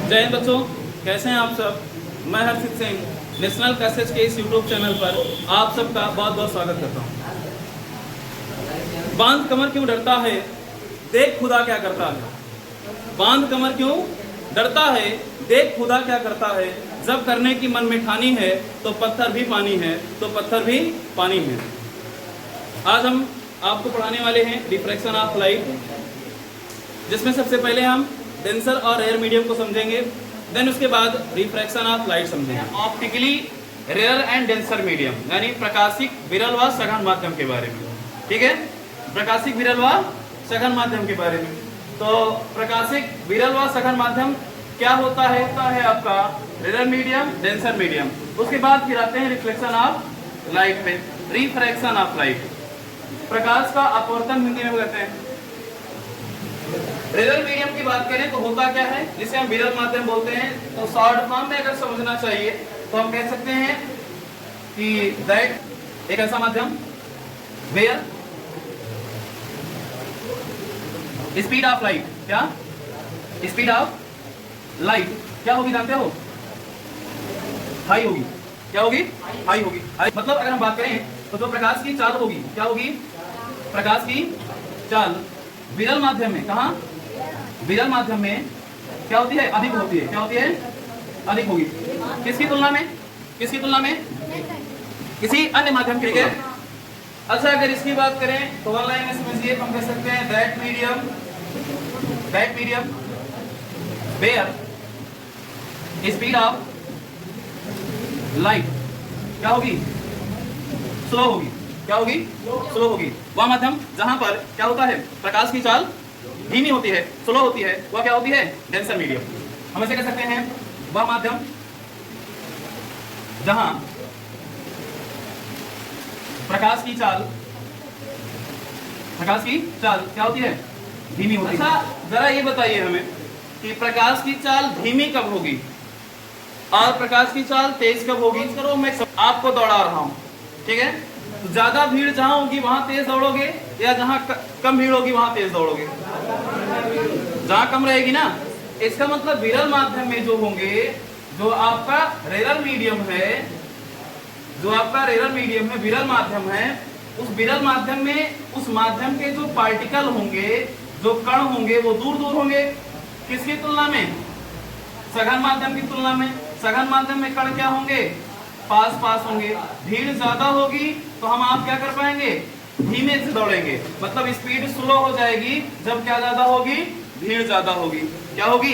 जय हिंद बच्चों, कैसे हैं आप सब। मैं हर्षित सिंह नेशनल कैसेज के इस यूट्यूब चैनल पर आप सबका बहुत बहुत स्वागत करता हूं। बांध कमर क्यों डरता है, देख खुदा क्या करता है। बांध कमर क्यों डरता है, देख खुदा क्या करता है। जब करने की मन में ठानी है तो पत्थर भी पानी है, तो पत्थर भी पानी है। आज हम आपको पढ़ाने वाले हैं रिफ्रैक्शन ऑफ लाइट, जिसमें सबसे पहले हम डेंसर और रेयर मीडियम को समझेंगे, देन उसके बाद रिफ्रैक्शन ऑफ लाइट समझेंगे। Optically rare and denser medium यानी प्रकाशिक विरल व सघन माध्यम के बारे में। ठीक है, प्रकाशिक विरल व सघन माध्यम के बारे में। तो प्रकाशिक विरल व सघन माध्यम क्या होता है आपका रेयर मीडियम, डेंसर मीडियम। उसके बाद फिर आते हैं रिफ्लेक्शन ऑफ लाइट पे। रिफ्रैक्शन ऑफ लाइट, प्रकाश का अपवर्तन हिंदी में कहते हैं। रेयर मीडियम की बात करें तो होता क्या है, जिसे हम विरल माध्यम बोलते हैं। तो शॉर्ट फॉर्म में अगर समझना चाहिए तो हम कह सकते हैं कि दैट एक ऐसा माध्यम वेयर स्पीड ऑफ लाइट, क्या स्पीड ऑफ लाइट क्या होगी जानते हो, हाई होगी। क्या होगी, हाई होगी। मतलब अगर हम बात करें तो जो प्रकाश की चाल होगी क्या होगी, प्रकाश की चाल विरल माध्यम में, कहा विरल माध्यम में क्या होती है, अधिक होती है। क्या होती है, अधिक होगी। किसकी तुलना में, किसकी तुलना में, किसी अन्य माध्यम के। अच्छा, अगर इसकी बात करें तो वन लाइन में समझिए, हम कह सकते हैं that medium where speed of light क्या होगी, स्लो होगी। क्या होगी, स्लो होगी। वह माध्यम जहां पर क्या होता है, प्रकाश की चाल धीमी होती है, स्लो होती है, वह क्या होती है, डेंसर मीडियम। हम ऐसे कह सकते हैं वह माध्यम जहां प्रकाश की चाल क्या होती है, धीमी होती है। अच्छा, जरा ये बताइए हमें कि प्रकाश की चाल धीमी कब होगी और प्रकाश की चाल तेज कब होगी। करो, मैं आपको दौड़ा रहा हूं, ठीक है। तो ज्यादा भीड़ जहां होगी वहां तेज दौड़ोगे, या जहां कम भीड़ होगी वहां तेज दौड़ोगे। जहां कम रहेगी ना, इसका मतलब विरल माध्यम में जो होंगे, जो आपका रेयर मीडियम है, जो आपका रेयर मीडियम है, विरल माध्यम है, उस विरल माध्यम में उस माध्यम के जो पार्टिकल होंगे, जो कण होंगे, वो दूर दूर होंगे। किसकी तुलना में, सघन माध्यम की तुलना में। सघन माध्यम में कण क्या होंगे, पास पास होंगे। भीड़ ज्यादा होगी तो हम आप क्या कर पाएंगे, धीमे से दौड़ेंगे। मतलब स्पीड स्लो हो जाएगी जब क्या ज्यादा होगी, भीड़ ज्यादा होगी। क्या होगी,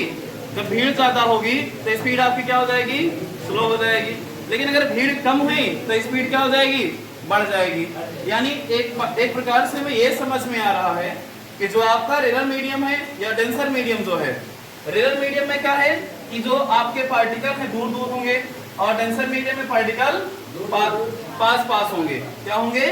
जब भीड़ ज्यादा होगी तो स्पीड आपकी क्या हो जाएगी, स्लो हो जाएगी। लेकिन अगर भीड़ कम हुई तो स्पीड क्या हो जाएगी, बढ़ जाएगी। यानी एक प्रकार से हमें ये समझ में आ रहा है कि जो आपका रेयर मीडियम है या डेंसर मीडियम जो है, रेयर मीडियम में क्या है कि जो आपके पार्टिकल है दूर दूर होंगे, और डेंसर मीडियम में पार्टिकल पास पास होंगे। क्या होंगे,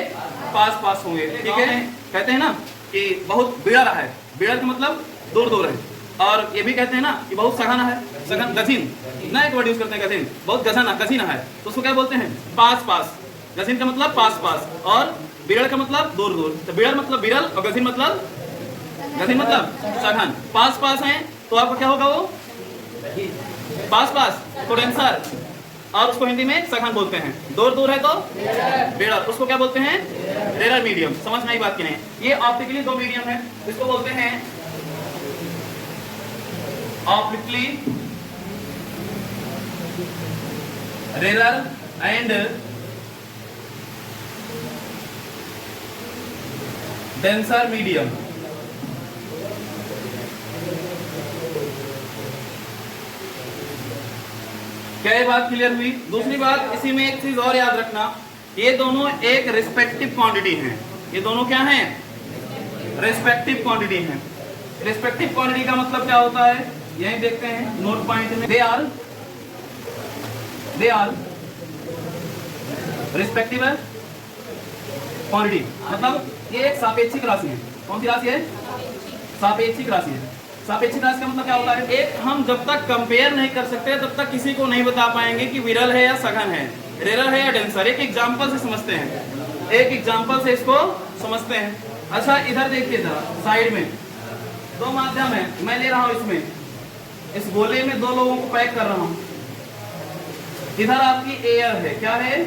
पास पास होंगे। ठीक है, कहते हैं ना कि बहुत बिड़र है, बिड़र का मतलब दूर दूर है। और ये भी कहते हैं ना कि बहुत सघन है, सघन गजीन ना, एक वर्ड यूज करते हैं गजीन, बहुत गजीना है, तो उसको क्या बोलते हैं, पास पास। गजीन का मतलब पास पास, और बिड़र का मतलब दूर दूर। तो बिड़र मतलब बिरल और गजीन मतलब सघन। पास पास है तो आपका क्या होगा, वो पास पास तो डेंसर, और उसको हिंदी में सघन बोलते हैं। दूर दूर है तो बेड़ा, उसको क्या बोलते हैं, रेयर मीडियम। समझ में आई बात की नहीं। ये ऑप्टिकली दो मीडियम है, इसको बोलते हैं optically rare and denser medium. क्या ये बात क्लियर हुई। दूसरी बात, इसी में एक चीज और याद रखना, ये दोनों एक रिस्पेक्टिव क्वांटिटी हैं। ये दोनों क्या हैं, रिस्पेक्टिव क्वांटिटी हैं। रिस्पेक्टिव क्वांटिटी का मतलब क्या होता है, यही देखते हैं नोट पॉइंट में। दे आर रिस्पेक्टिव क्वांटिटी, मतलब ये एक सापेक्षिक राशि है। कौन सी राशि है, सापेक्षिक राशि है। सापेक्षिक राशि का मतलब क्या होता है, एक हम जब तक कंपेयर नहीं कर सकते तब तक किसी को नहीं बता पाएंगे कि विरल है या सघन है, रेयर है या डेंसर। एक एग्जांपल से समझते हैं, एक एग्जांपल से इसको समझते हैं। अच्छा, इधर देखिए जरा, साइड में दो माध्यम है, मैं ले रहा हूं इसमें इस गोले में 2 लोगों को पैक कर रहा हूं। इधर आपकी एयर है, क्या है?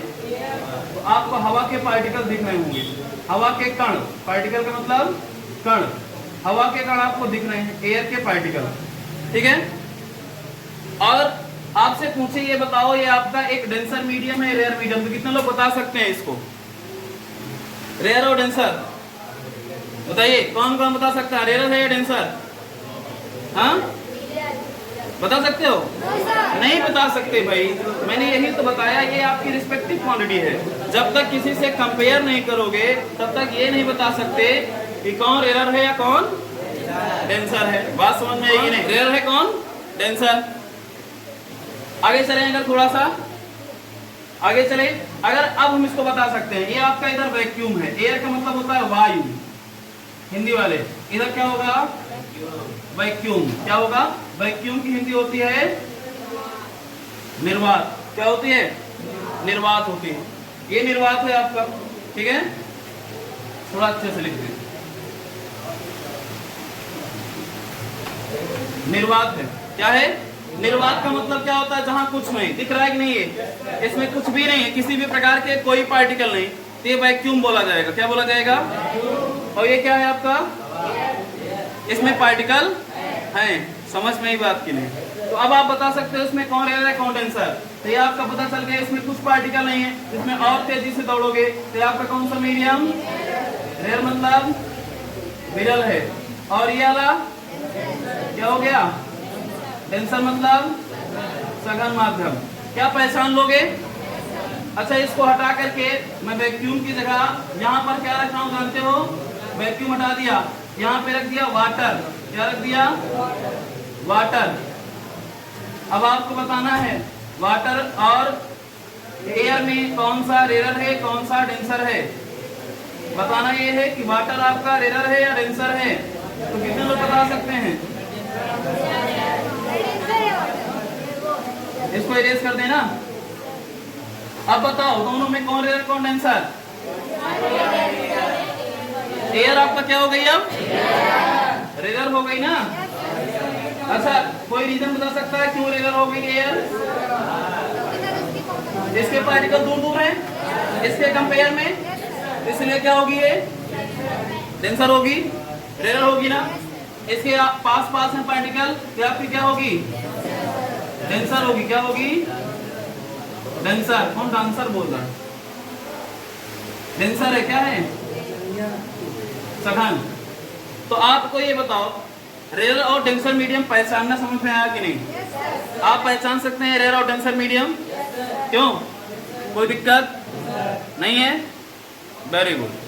तो आपको हवा के पार्टिकल दिख रहे होंगे, हवा के कण, पार्टिकल का मतलब कण, हवा के कण आपको दिख रहे हैं, एयर के पार्टिकल, ठीक है। और आपसे पूछे ये बताओ, ये आपका एक डेंसर मीडियम है, रेयर मीडियम, तो कितने लोग बता सकते हैं इसको? रेयर और डेंसर बताइए, कौन कौन बता सकता है? रेयर है या डेंसर? हाँ, बता सकते हो? नहीं बता सकते भाई, मैंने यही तो बताया, ये आपकी रिस्पेक्टिव क्वांटिटी है। जब तक किसी से कंपेयर नहीं करोगे तब तक ये नहीं बता सकते कि कौन रेयर है या कौन डेंसर है। बात समझ में आएगी नहीं? रेयर है कौन? डेंसर। आगे चले, अगर थोड़ा सा आगे चले, अगर अब हम इसको बता सकते हैं, ये आपका इधर वैक्यूम है, एयर का मतलब होता है वायु, हिंदी वाले, इधर क्या होगा? वैक्यूम। क्या होगा? वैक्यूम की हिंदी होती है निर्वात। क्या होती है? निर्वात होती है। ये निर्वात है आपका, ठीक है, थोड़ा अच्छे से लिख दें। निर्वात है, क्या है? निर्वात का मतलब क्या होता है? जहां कुछ नहीं दिख रहा है कि नहीं है, इसमें कुछ भी नहीं है, किसी भी प्रकार के कोई पार्टिकल नहीं, तो ये वैक्यूम बोला जाएगा। क्या बोला जाएगा? और ये क्या है आपका? इसमें पार्टिकल हैं। समझ में ही बात की नहीं? तो अब आप बता सकते हो इसमें कौन रेयर है कौन डेंसर। तो ये आपका पता चल गया, इसमें कुछ पार्टिकल नहीं है, इसमें और तेजी से दौड़ोगे तो ये आपका कौन सा मीडियम? रेयर मतलब विरल है। और ये वाला क्या हो गया? डेंसर मतलब सघन माध्यम। क्या पहचान लोगे? अच्छा, इसको हटा करके मैं वैक्यूम की जगह यहाँ पर क्या रख रहा हूँ जानते हो? वैक्यूम हटा दिया, यहाँ पे रख दिया वाटर। क्या रख दिया? वाटर। अब आपको बताना है वाटर और एयर में कौन सा रेयर है कौन सा डेंसर है। बताना ये है कि वाटर आपका रेयर है या डेंसर है। तो कितने लोग बता सकते हैं? इसको इरेज कर देना। अब बताओ दोनों में कौन रेयर कौन डेंसर? एयर आपका क्या हो गई? अब रेयर हो गई ना। अच्छा, कोई रीजन बता सकता है क्यों रेयर हो गई एयर? इसके पार्टिकल दूर दूर हैं इसके कंपेयर में, इसलिए क्या होगी? ये डेंसर होगी, रेयर होगी ना। इसके पास पास में पार्टिकल, तो आपकी क्या होगी? डेंसर होगी। क्या होगी? डेंसर। कौन डांसर बोल रहा है? डेंसर है, क्या है? सघन। तो आपको ये बताओ, रेयर और डेंसर मीडियम पहचानना समझ में आया कि नहीं? आप पहचान सकते हैं रेयर और डेंसर मीडियम? क्यों? कोई दिक्कत नहीं है? Very good.